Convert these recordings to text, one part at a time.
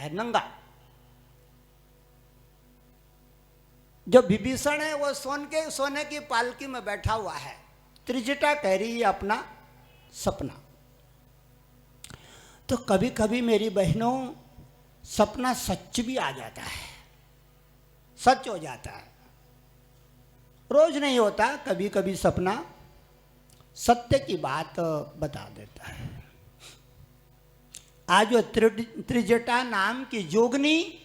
है नंगा। जो विभीषण है वो सोने की पालकी में बैठा हुआ है। त्रिजटा कह रही है अपना सपना। तो कभी कभी मेरी बहनों सपना सच भी आ जाता है, सच हो जाता है। रोज नहीं होता, कभी कभी सपना सत्य की बात बता देता है। आज वो त्रिजटा नाम की जोगनी,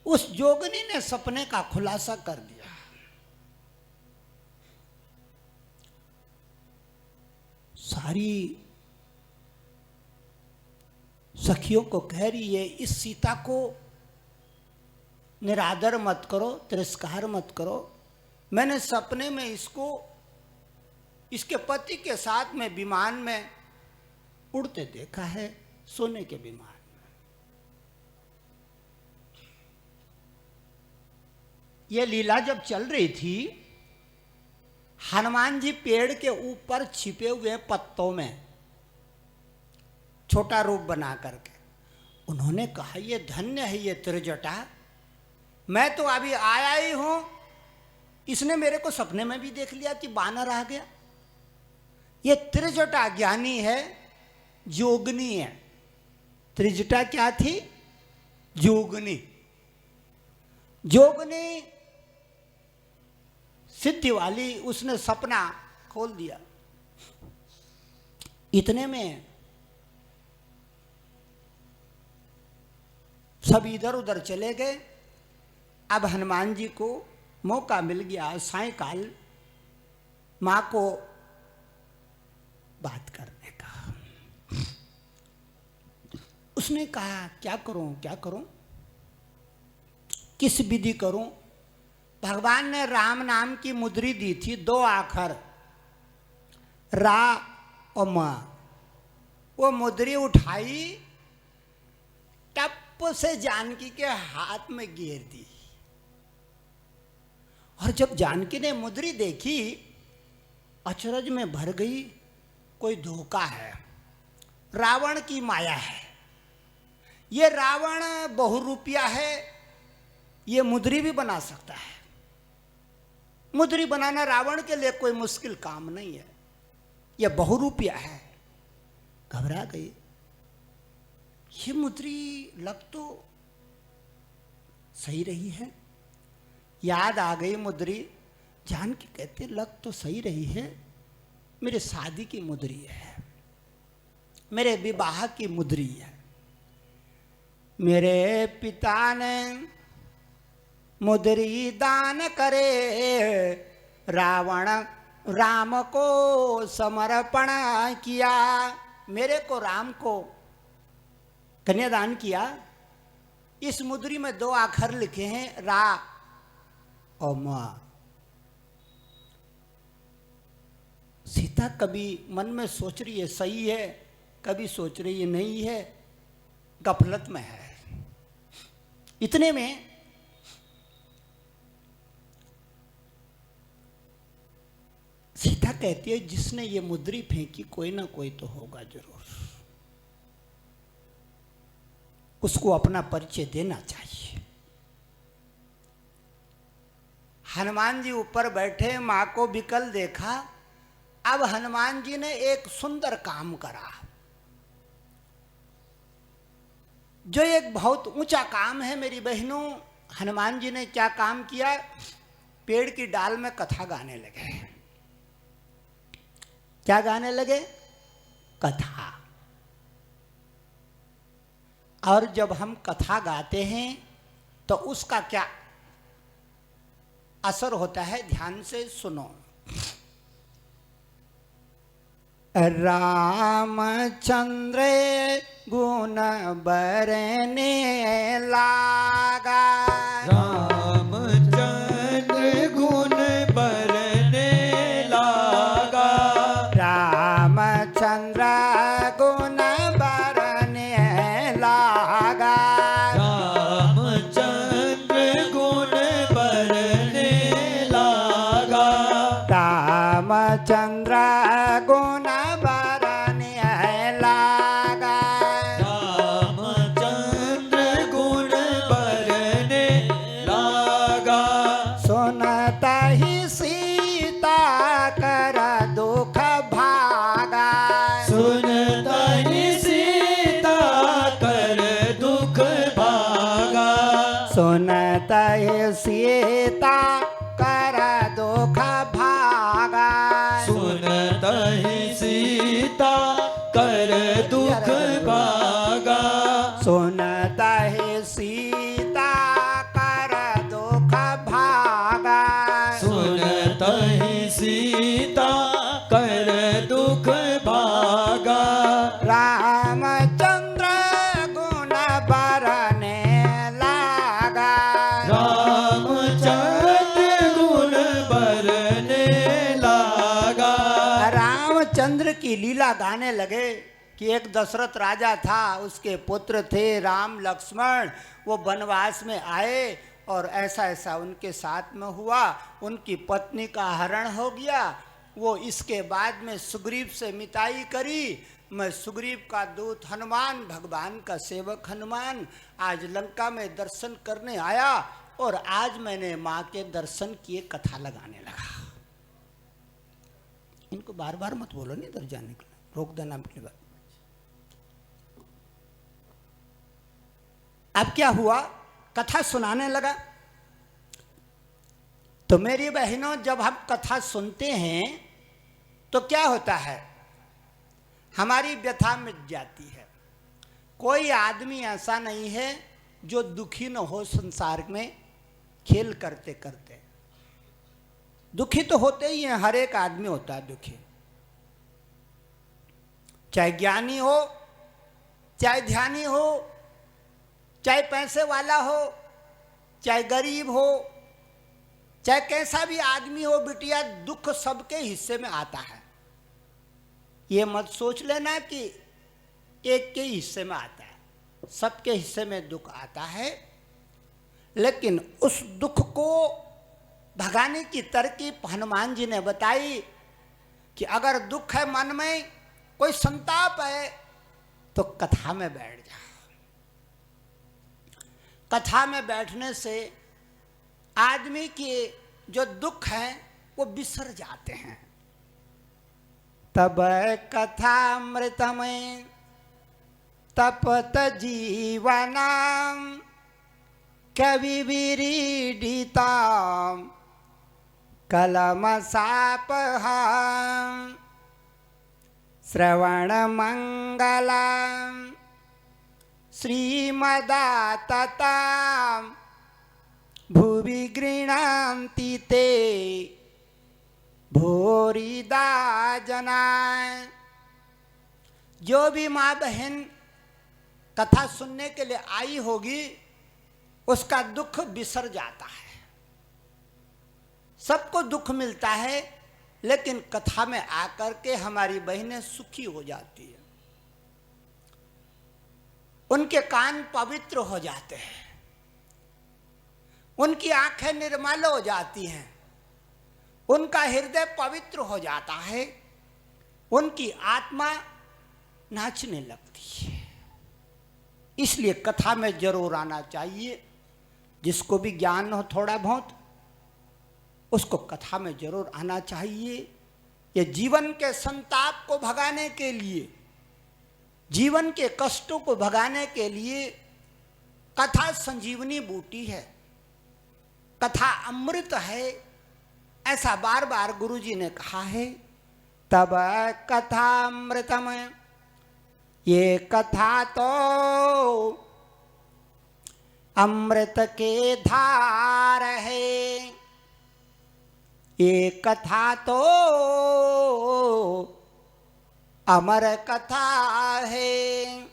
उस जोगनी ने सपने का खुलासा कर दिया। सारी सखियों को कह रही है इस सीता को निरादर मत करो, तिरस्कार मत करो। मैंने सपने में इसको इसके पति के साथ में विमान में उड़ते देखा है, सोने के विमान में। यह लीला जब चल रही थी, हनुमान जी पेड़ के ऊपर छिपे हुए पत्तों में छोटा रूप बना करके उन्होंने कहा ये धन्य है ये त्रिजटा, मैं तो अभी आया ही हूं, इसने मेरे को सपने में भी देख लिया कि बानर आ गया। ये त्रिजटा ज्ञानी है, जोगनी है। त्रिजटा क्या थी? जोगनी। जोगनी सिद्धि वाली, उसने सपना खोल दिया। इतने में सब इधर उधर चले गए। अब हनुमान जी को मौका मिल गया सायंकाल मां को बात करने का। उसने कहा क्या करूं, क्या करूं, किस विधि करूं? भगवान ने राम नाम की मुद्री दी थी, 2 आखर रा और मा। वो मुद्री उठाई, टप से जानकी के हाथ में गिर दी। और जब जानकी ने मुद्री देखी, अचरज में भर गई। कोई धोखा है, रावण की माया है। ये रावण बहुरूपिया है, ये मुद्री भी बना सकता है। मुद्री बनाना रावण के लिए कोई मुश्किल काम नहीं है, ये बहुरूपिया है। घबरा गई। ये मुद्री लग तो सही रही है, याद आ गई मुद्री। जानकी कहते लग तो सही रही है, मेरे शादी की मुद्री है, मेरे विवाह की मुद्री है। मेरे पिता ने मुद्री दान करे, रावण राम को समर्पण किया। मेरे को राम को कन्यादान किया। इस मुद्री में 2 अक्षर लिखे हैं, रा और मा। सीता कभी मन में सोच रही है सही है, कभी सोच रही है नहीं है, गफलत में है। इतने में सीता कहती है जिसने ये मुद्री फेंकी कोई ना कोई तो होगा जरूर, उसको अपना परिचय देना चाहिए। हनुमान जी ऊपर बैठे, मां को विकल देखा। अब हनुमान जी ने एक सुंदर काम करा, जो एक बहुत ऊंचा काम है मेरी बहनों। हनुमान जी ने क्या काम किया? पेड़ की डाल में कथा गाने लगे। क्या गाने लगे? कथा। और जब हम कथा गाते हैं तो उसका क्या असर होता है, ध्यान से सुनो। रामचंद्र गुण बरने लागा, रामचंद्र गुण बरने लागा, रामचंद्र गुण बरने लागा, रामचंद्र गुण बरने लागा, रामचंद्र गुण बरने लागा, रामचंद्र सुनत ही सीता कर दुख भागा। सुनत ही सीता कर दुख भागा। सुनत ही सीता कर दुख भागा। सुनत ही सीता कर दुख भागा। रामचंद्र गुण बरने लागा। रामचंद्र गुण बरने लागा। रामचंद्र की लीला गाने लगे कि एक दशरथ राजा था, उसके पुत्र थे राम लक्ष्मण। वो वनवास में आए और ऐसा ऐसा उनके साथ में हुआ, उनकी पत्नी का हरण हो गया। वो इसके बाद में सुग्रीव से मिताई करी। मैं सुग्रीव का दूत हनुमान, भगवान का सेवक हनुमान, आज लंका में दर्शन करने आया और आज मैंने माँ के दर्शन किए, कथा लगाने लगा। इनको बार बार मत बोलो, नहीं इधर जाने के लिए, रोक देना अपनी बात। अब क्या हुआ, कथा सुनाने लगा। तो मेरी बहनों, जब हम कथा सुनते हैं तो क्या होता है, हमारी व्यथा मिट जाती है। कोई आदमी ऐसा नहीं है जो दुखी न हो संसार में खेल करते करते। दुखी तो होते ही हैं, हर एक आदमी होता है दुखी, चाहे ज्ञानी हो, चाहे ध्यानी हो, चाहे पैसे वाला हो, चाहे गरीब हो, चाहे कैसा भी आदमी हो। बिटिया, दुख सबके हिस्से में आता है। ये मत सोच लेना कि एक के हिस्से में आता है, सबके हिस्से में दुख आता है। लेकिन उस दुख को भगाने की तरकीब हनुमान जी ने बताई कि अगर दुख है मन में, कोई संताप है, तो कथा में बैठ जा। कथा में बैठने से आदमी के जो दुख हैं वो बिसर जाते हैं। तब कथामृत में तपत जीवनाम कवि विरीडिता कलम सापहाम श्रवण मंगलम श्रीमदातता भुवि गृह्णान्ति ते भूरिदा जना। जो भी माँ बहन कथा सुनने के लिए आई होगी, उसका दुख बिसर जाता है। सबको दुख मिलता है, लेकिन कथा में आकर के हमारी बहनें सुखी हो जाती है। उनके कान पवित्र हो जाते हैं, उनकी आंखें निर्मल हो जाती हैं, उनका हृदय पवित्र हो जाता है, उनकी आत्मा नाचने लगती है। इसलिए कथा में जरूर आना चाहिए। जिसको भी ज्ञान हो थोड़ा बहुत, उसको कथा में जरूर आना चाहिए। ये जीवन के संताप को भगाने के लिए, जीवन के कष्टों को भगाने के लिए कथा संजीवनी बूटी है, कथा अमृत है, ऐसा बार बार गुरुजी ने कहा है। तब कथा अमृतमय, ये कथा तो अमृत के धार है, ये कथा तो अमर कथा है,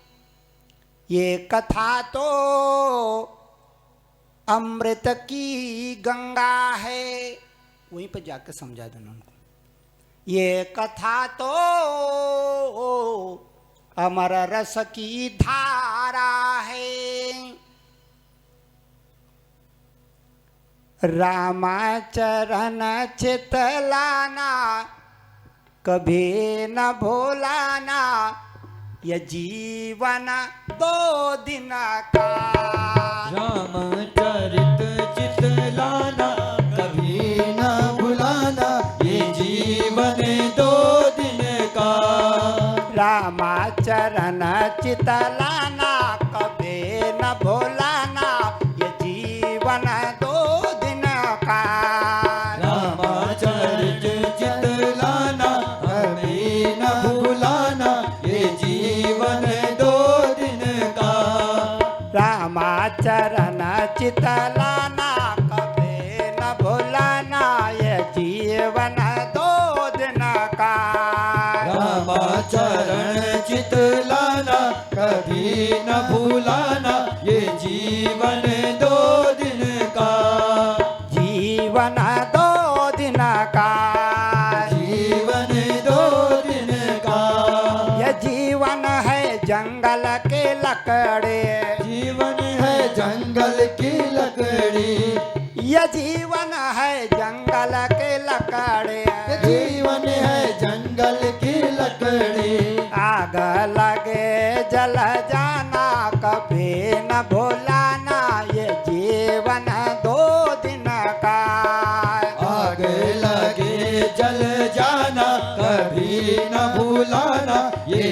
ये कथा तो अमृत की गंगा है। वहीं पर जाकर समझा देना उनको। ये कथा तो अमर रस की धारा है, रामाचरण चितलाना कभी न भूलाना, ये जीवन 2 दिन का। रामचरित चितलाना कभी न भुलाना, ये जीवन 2 दिन का। रामाचरण चितलाना कभी न भूलाना, ये जीवन रामा चरण चितलाना कभी न भुलाना ये जीवन दो दिन का रामा चरण चितलाना कभी न भूलाना ये जीवन दो दिन का जीवन दो दिन का जीवन दो दिन का ये जीवन है जंगल के लकड़े जीवन है जंगल की लकड़ी ये जीवन है जंगल के लकड़े जीवन है जंगल की लकड़ी आग लगे जल जाना कभी न भुलाना ये जीवन दो दिन का आग लगे जल जाना कभी न भूलाना ये